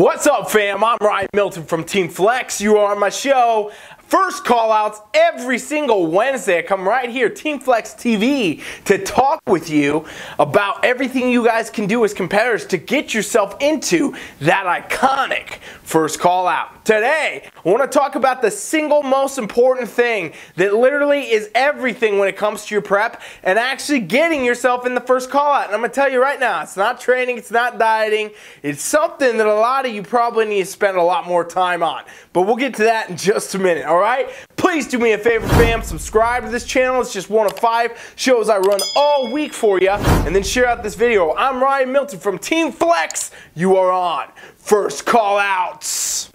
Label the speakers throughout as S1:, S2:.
S1: What's up, fam? I'm Milton from TeamFFLEX. You are on my show. First call-outs every single Wednesday. I come right here, TeamFFLEX TV, to talk with you about everything you guys can do as competitors to get yourself into that iconic first call-out. Today, I want to talk about the single most important thing that literally is everything when it comes to your prep and actually getting yourself in the first call-out. And I'm going to tell you right now, it's not training, it's not dieting. It's something that a lot of you probably need to spend a lot more time on. But we'll get to that in just a minute, all right? Please do me a favor, fam. Subscribe to this channel. It's just one of 5 shows I run all week for you. And then share out this video. I'm Ryan Milton from TeamFFLEX. You are on First Callouts.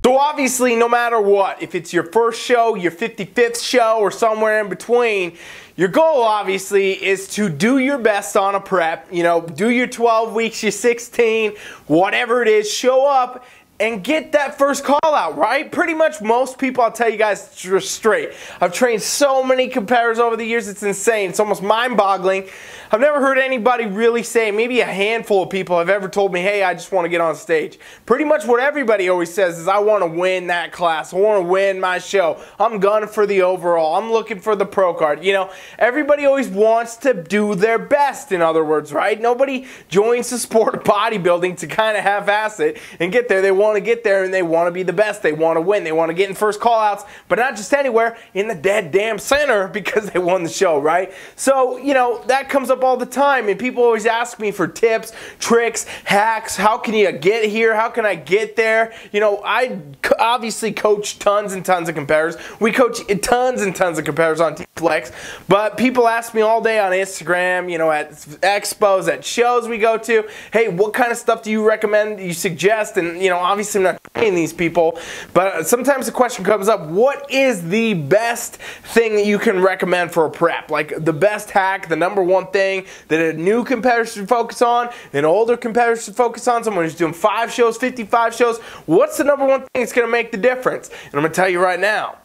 S1: So obviously, no matter what, if it's your first show, your 55th show, or somewhere in between, your goal obviously is to do your best on a prep. You know, do your 12 weeks, your 16, whatever it is, show up and get that first call out, right? Pretty much most people, I'll tell you guys straight. I've trained so many competitors over the years, it's insane. It's almost mind-boggling. I've never heard anybody really say, maybe a handful of people have ever told me, hey, I just want to get on stage. Pretty much what everybody always says is, I want to win that class. I want to win my show. I'm gunning for the overall. I'm looking for the pro card. You know, everybody always wants to do their best, in other words, right? Nobody joins the sport of bodybuilding to kind of half-ass it and get there. They want to get there and they want to be the best. They want to win. They want to get in first call-outs, but not just anywhere, in the dead damn center because they won the show, right? So, you know, that comes up all the time, and people always ask me for tips, tricks, hacks. How can you get here? How can I get there? You know, I obviously coach tons and tons of competitors. We coach tons and tons of competitors on TeamFFLEX, but people ask me all day on Instagram, you know, at expos, at shows we go to, hey, what kind of stuff do you recommend, you suggest? And, you know, obviously I'm not paying these people, but sometimes the question comes up, what is the best thing that you can recommend for a prep? Like the best hack, the #1 thing that a new competitor should focus on, an older competitor should focus on, someone who's doing 5 shows, 55 shows. What's the #1 thing that's going to make the difference? And I'm going to tell you right now.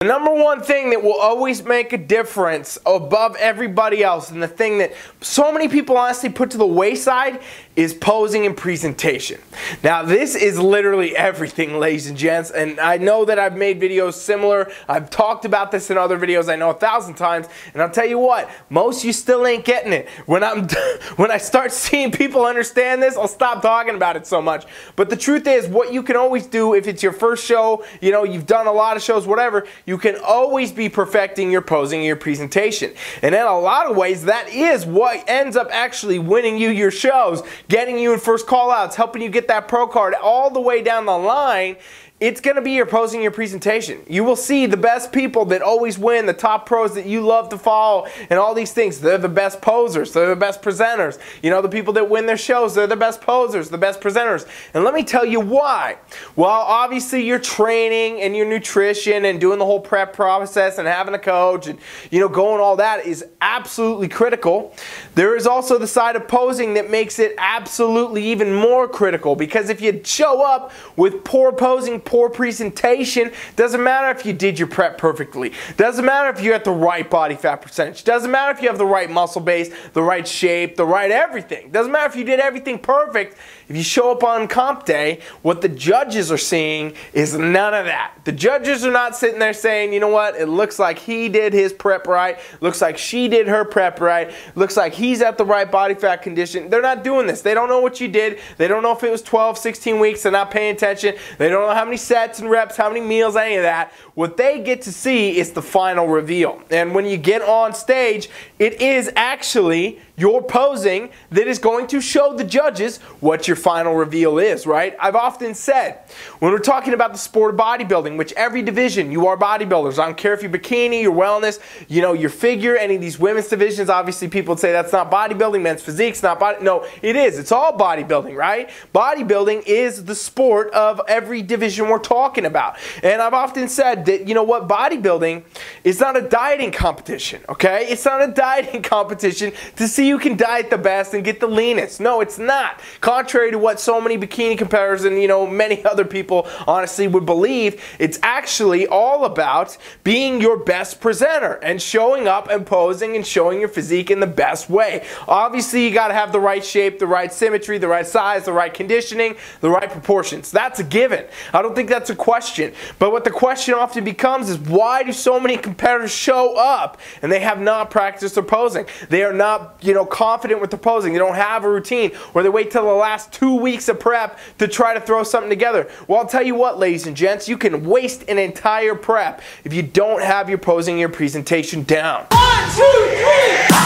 S1: The #1 thing that will always make a difference above everybody else, and the thing that so many people honestly put to the wayside, is posing and presentation. Now this is literally everything, ladies and gents, and I know that I've made videos similar. I've talked about this in other videos, I know 1,000 times, and I'll tell you what, most of you still ain't getting it. When I start seeing people understand this, I'll stop talking about it so much. But the truth is, what you can always do if it's your first show, you know, you've done a lot of shows, whatever, you can always be perfecting your posing and your presentation. And in a lot of ways, that is what ends up actually winning you your shows, getting you in first call-outs, helping you get that pro card all the way down the line. It's going to be your posing, your presentation. You will see the best people that always win, the top pros that you love to follow, and all these things. They're the best posers. They're the best presenters. You know, the people that win their shows, they're the best posers, the best presenters. And let me tell you why. Well, obviously your training and your nutrition and doing the whole prep process and having a coach and, you know, going all that is absolutely critical. There is also the side of posing that makes it absolutely even more critical, because if you show up with poor posing, poor presentation, doesn't matter if you did your prep perfectly, doesn't matter if you're at the right body fat percentage, doesn't matter if you have the right muscle base, the right shape, the right everything, doesn't matter if you did everything perfect. If you show up on comp day, what the judges are seeing is none of that. The judges are not sitting there saying, you know what, it looks like he did his prep right, looks like she did her prep right, looks like he's at the right body fat condition. They're not doing this. They don't know what you did. They don't know if it was 12, 16 weeks. They're not paying attention. They don't know how many sets and reps, how many meals, any of that. What they get to see is the final reveal. And when you get on stage, it is actually your posing that is going to show the judges what your final reveal is, right? I've often said, when we're talking about the sport of bodybuilding, which every division, you are bodybuilders. I don't care if you're bikini, your wellness, you know, your figure, any of these women's divisions. Obviously, people would say that's not bodybuilding, men's physique's not body. No, it is. It's all bodybuilding, right? Bodybuilding is the sport of every division we're talking about. And I've often said that, you know what, bodybuilding is not a dieting competition, okay? It's not a dieting competition to see who can diet the best and get the leanest. No, it's not. Contrary to what so many bikini competitors and, you know, many other people honestly would believe, it's actually all about being your best presenter and showing up and posing and showing your physique in the best way. Obviously, you got to have the right shape, the right symmetry, the right size, the right conditioning, the right proportions. That's a given. I don't think that's a question. But what the question often becomes is, why do so many competitors show up and they have not practiced their posing? They are not, you know, confident with their posing. They don't have a routine, or they wait till the last 2 weeks of prep to try to throw something together. Well, I'll tell you what, ladies and gents, you can waste an entire prep if you don't have your posing and your presentation down. 1, 2, 3!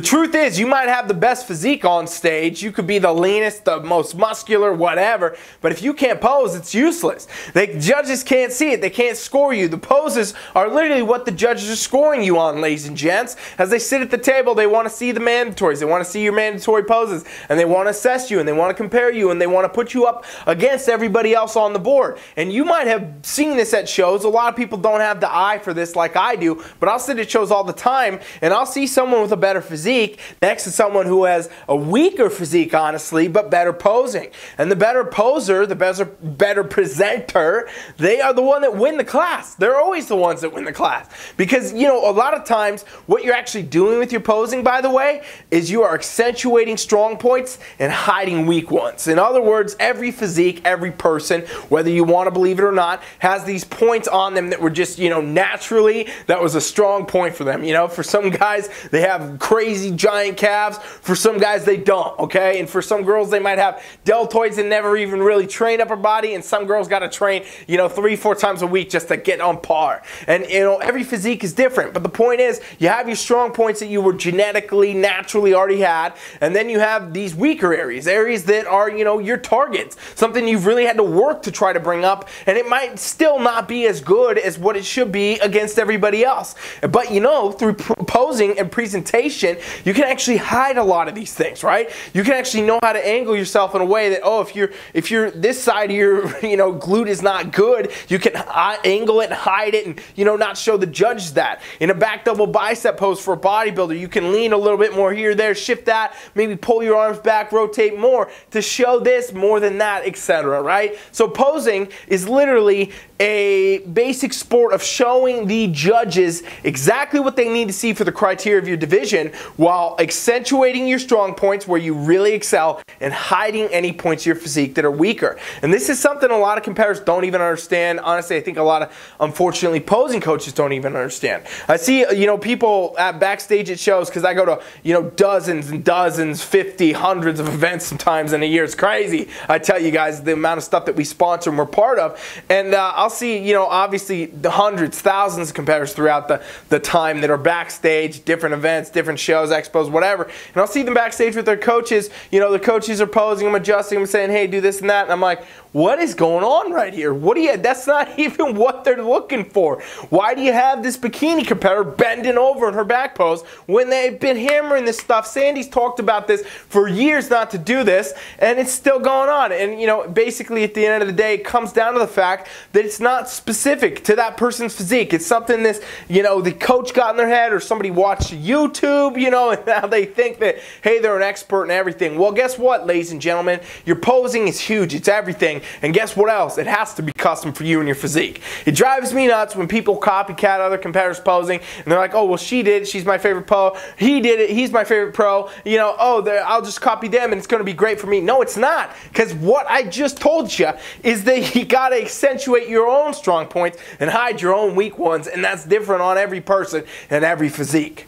S1: Truth is, you might have the best physique on stage, you could be the leanest, the most muscular, whatever, but if you can't pose, it's useless. The judges can't see it, they can't score you. The poses are literally what the judges are scoring you on, ladies and gents. As they sit at the table, they want to see the mandatories, they want to see your mandatory poses, and they want to assess you, and they want to compare you, and they want to put you up against everybody else on the board. And you might have seen this at shows. A lot of people don't have the eye for this like I do, but I'll sit at shows all the time, and I'll see someone with a better physique next to someone who has a weaker physique, honestly, but better posing. And the better poser, the better presenter, they are the one that win the class. They're always the ones that win the class. Because, you know, a lot of times what you're actually doing with your posing, by the way, is you are accentuating strong points and hiding weak ones. In other words, every physique, every person, whether you want to believe it or not, has these points on them that were just, you know, naturally, that was a strong point for them. You know, for some guys, they have crazy giant calves. For some guys, they don't, okay? And for some girls, they might have deltoids and never even really train upper body, and some girls got to train, you know, 3-4 times a week just to get on par. And, you know, every physique is different, but the point is, you have your strong points that you were genetically, naturally already had, and then you have these weaker areas that are, you know, your targets, something you've really had to work to try to bring up, and it might still not be as good as what it should be against everybody else. But, you know, through posing and presentation, you can actually hide a lot of these things, right? You can actually know how to angle yourself in a way that, oh, if you're this side of your, you know, glute is not good, you can angle it and hide it and, you know, not show the judges that. In a back double bicep pose for a bodybuilder, you can lean a little bit more here, there, shift that, maybe pull your arms back, rotate more to show this more than that, etc., right? So posing is literally a basic sport of showing the judges exactly what they need to see for the criteria of your division, while accentuating your strong points where you really excel and hiding any points of your physique that are weaker. And this is something a lot of competitors don't even understand. Honestly, I think a lot of, unfortunately, posing coaches don't even understand. I see, you know, people at backstage at shows, because I go to, you know, dozens and dozens, 50, hundreds of events sometimes in a year. It's crazy. I tell you guys the amount of stuff that we sponsor and we're part of. And I'll see, you know, obviously the hundreds, thousands of competitors throughout the time that are backstage, different events, different shows, expos, whatever. And I'll see them backstage with their coaches. You know, the coaches are posing them, adjusting them, saying, hey, do this and that. And I'm like, what is going on right here? What do you, that's not even what they're looking for. Why do you have this bikini competitor bending over in her back pose when they've been hammering this stuff? Sandy's talked about this for years not to do this, and it's still going on. And, you know, basically at the end of the day, it comes down to the fact that it's not specific to that person's physique. It's something this, you know, the coach got in their head, or somebody watched YouTube, you know, and now they think that, hey, they're an expert in everything. Well, guess what, ladies and gentlemen? Your posing is huge. It's everything. And guess what else? It has to be custom for you and your physique. It drives me nuts when people copycat other competitors posing, and they're like, oh, well, she did it. She's my favorite pro. He did it. He's my favorite pro. You know, oh, I'll just copy them, and it's going to be great for me. No, it's not. Because what I just told you is that you got to accentuate your own strong points and hide your own weak ones, and that's different on every person and every physique.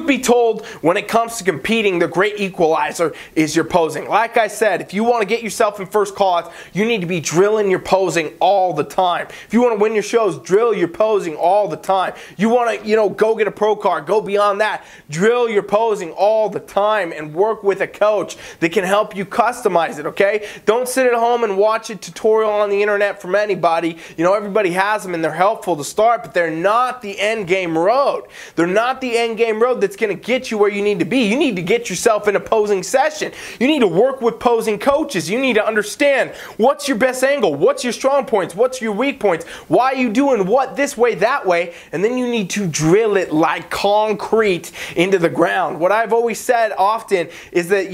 S1: Be told, when it comes to competing, the great equalizer is your posing. Like I said, if you want to get yourself in first callouts, you need to be drilling your posing all the time. If you want to win your shows, drill your posing all the time. You want to, go get a pro card, go beyond that, drill your posing all the time and work with a coach that can help you customize it, okay? Don't sit at home and watch a tutorial on the internet from anybody. Everybody has them and they're helpful to start, but they're not the end game road. They're not the end game road that's going to get you where you need to be. You need to get yourself in a posing session. You need to work with posing coaches. You need to understand what's your best angle, what's your strong points, what's your weak points, why are you doing what this way, that way, and then you need to drill it like concrete into the ground. What I've always said often is that,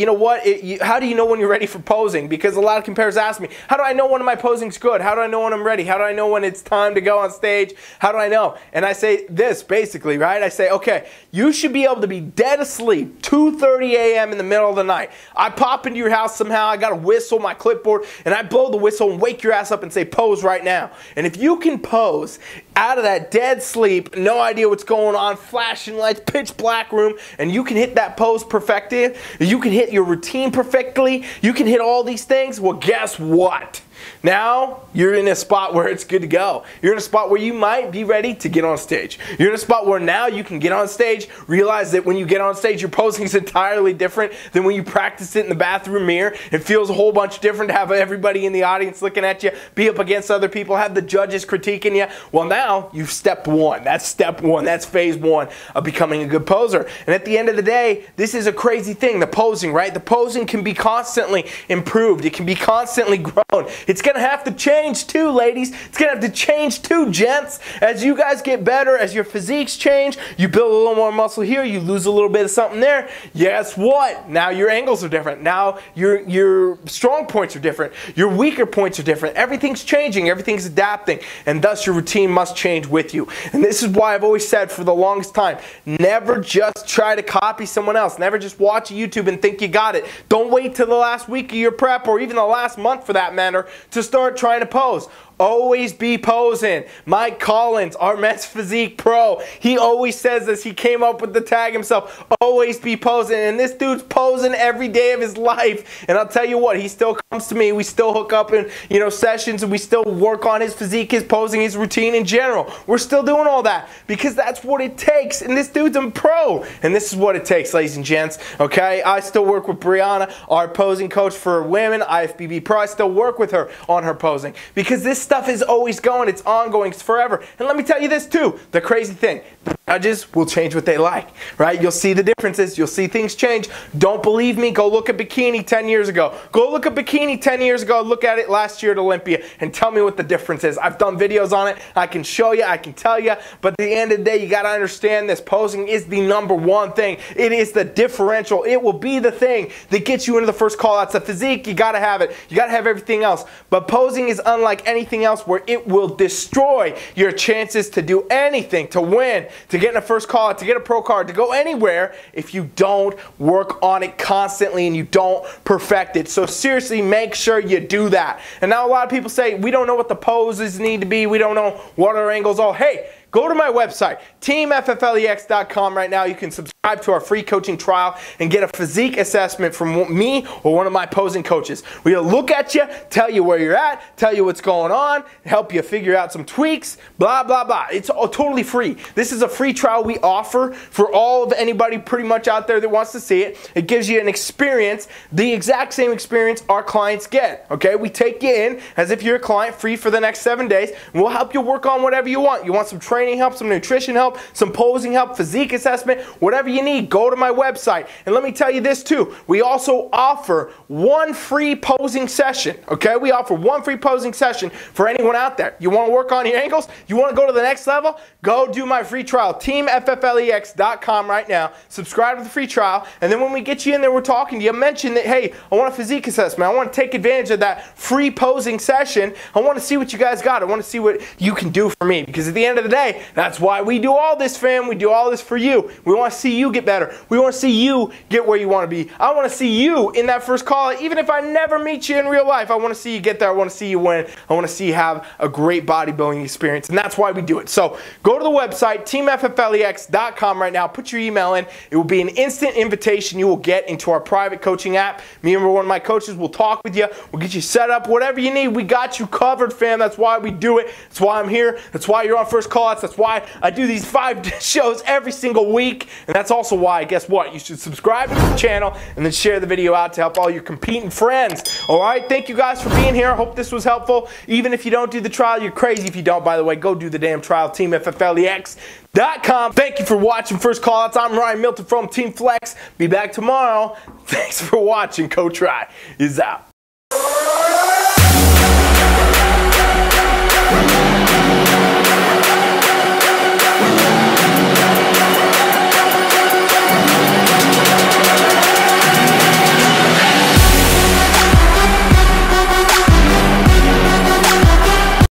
S1: how do you know when you're ready for posing? Because a lot of competitors ask me, how do I know when my posing's good? How do I know when I'm ready? How do I know when it's time to go on stage? How do I know? And I say this basically, right? I say, okay, you should be able to be dead asleep 2:30 a.m. in the middle of the night. I pop into your house somehow, I got a whistle, my clipboard, and I blow the whistle and wake your ass up and say, pose right now. And if you can pose out of that dead sleep, no idea what's going on, flashing lights, pitch black room, and you can hit that pose perfectly, you can hit your routine perfectly, you can hit all these things, well, guess what? Now, you're in a spot where it's good to go. You're in a spot where you might be ready to get on stage. You're in a spot where now you can get on stage, realize that when you get on stage, your posing is entirely different than when you practice it in the bathroom mirror. It feels a whole bunch different to have everybody in the audience looking at you, be up against other people, have the judges critiquing you. Well, now, you've step one. That's step one. That's phase one of becoming a good poser. And at the end of the day, this is a crazy thing, the posing, right? The posing can be constantly improved. It can be constantly grown. It's going to have to change too, ladies. It's going to have to change too, gents. As you guys get better, as your physiques change, you build a little more muscle here, you lose a little bit of something there. Guess what? Now your angles are different. Now your strong points are different. Your weaker points are different. Everything's changing. Everything's adapting. And thus your routine must change with you. And this is why I've always said for the longest time, never just try to copy someone else. Never just watch YouTube and think you got it. Don't wait till the last week of your prep or even the last month for that matter to start trying to pose. Always be posing. Mike Collins, our men's physique pro, he always says this. He came up with the tag himself. Always be posing. And this dude's posing every day of his life. And I'll tell you what, he still comes to me. We still hook up in sessions and we still work on his physique, his posing, his routine in general. We're still doing all that because that's what it takes. And this dude's a pro. And this is what it takes, ladies and gents. Okay, I still work with Brianna, our posing coach for women, IFBB Pro. I still work with her on her posing because this stuff is always going. It's ongoing. It's forever. And let me tell you this too. The crazy thing. The judges will change what they like. Right? You'll see the differences. You'll see things change. Don't believe me? Go look at bikini 10 years ago. Go look at bikini 10 years ago. Look at it last year at Olympia and tell me what the difference is. I've done videos on it. I can show you. I can tell you. But at the end of the day, you got to understand this. Posing is the #1 thing. It is the differential. It will be the thing that gets you into the first call. That's the physique. You got to have it. You got to have everything else. But posing is unlike anything else where it will destroy your chances to do anything, to win, to get in a first call, to get a pro card, to go anywhere if you don't work on it constantly and you don't perfect it. So seriously, make sure you do that. And now a lot of people say, we don't know what the poses need to be. We don't know what our angles are. Hey, go to my website, TeamFFLEX.com right now. You can subscribe to our free coaching trial and get a physique assessment from me or one of my posing coaches. We're going to look at you, tell you where you're at, tell you what's going on, help you figure out some tweaks, blah, blah, blah. It's all totally free. This is a free trial we offer for all of anybody pretty much out there that wants to see it. It gives you an experience, the exact same experience our clients get. Okay, we take you in as if you're a client, free for the next 7 days, and we'll help you work on whatever you want. You want some training help, some nutrition help, some posing help, physique assessment, whatever you need, go to my website. And let me tell you this too, we also offer one free posing session. Okay, we offer one free posing session for anyone out there. You want to work on your ankles? You want to go to the next level? Go do my free trial, TeamFFLEX.com right now. Subscribe to the free trial, and then when we get you in there, we're talking to you. Mention that, hey, I want a physique assessment. I want to take advantage of that free posing session. I want to see what you guys got. I want to see what you can do for me, because at the end of the day, that's why we do all this, fam. We do all this for you. We want to see you get better. We want to see you get where you want to be. I want to see you in that first call. Even if I never meet you in real life, I want to see you get there. I want to see you win. I want to see you have a great bodybuilding experience, and that's why we do it. So go to the website, TeamFFLEX.com right now. Put your email in. It will be an instant invitation you will get into our private coaching app. Me and one of my coaches will talk with you. We'll get you set up, whatever you need. We got you covered, fam. That's why we do it. That's why I'm here. That's why you're on First Callouts. That's why I do these 5 shows every single week. And that's also why, guess what? You should subscribe to the channel and then share the video out to help all your competing friends. All right? Thank you guys for being here. I hope this was helpful. Even if you don't do the trial, you're crazy if you don't, by the way. Go do the damn trial, TeamFFLEX.com. Thank you for watching First Callouts. I'm Ryan Milton from TeamFFLEX. Be back tomorrow. Thanks for watching. Coach Rye is out.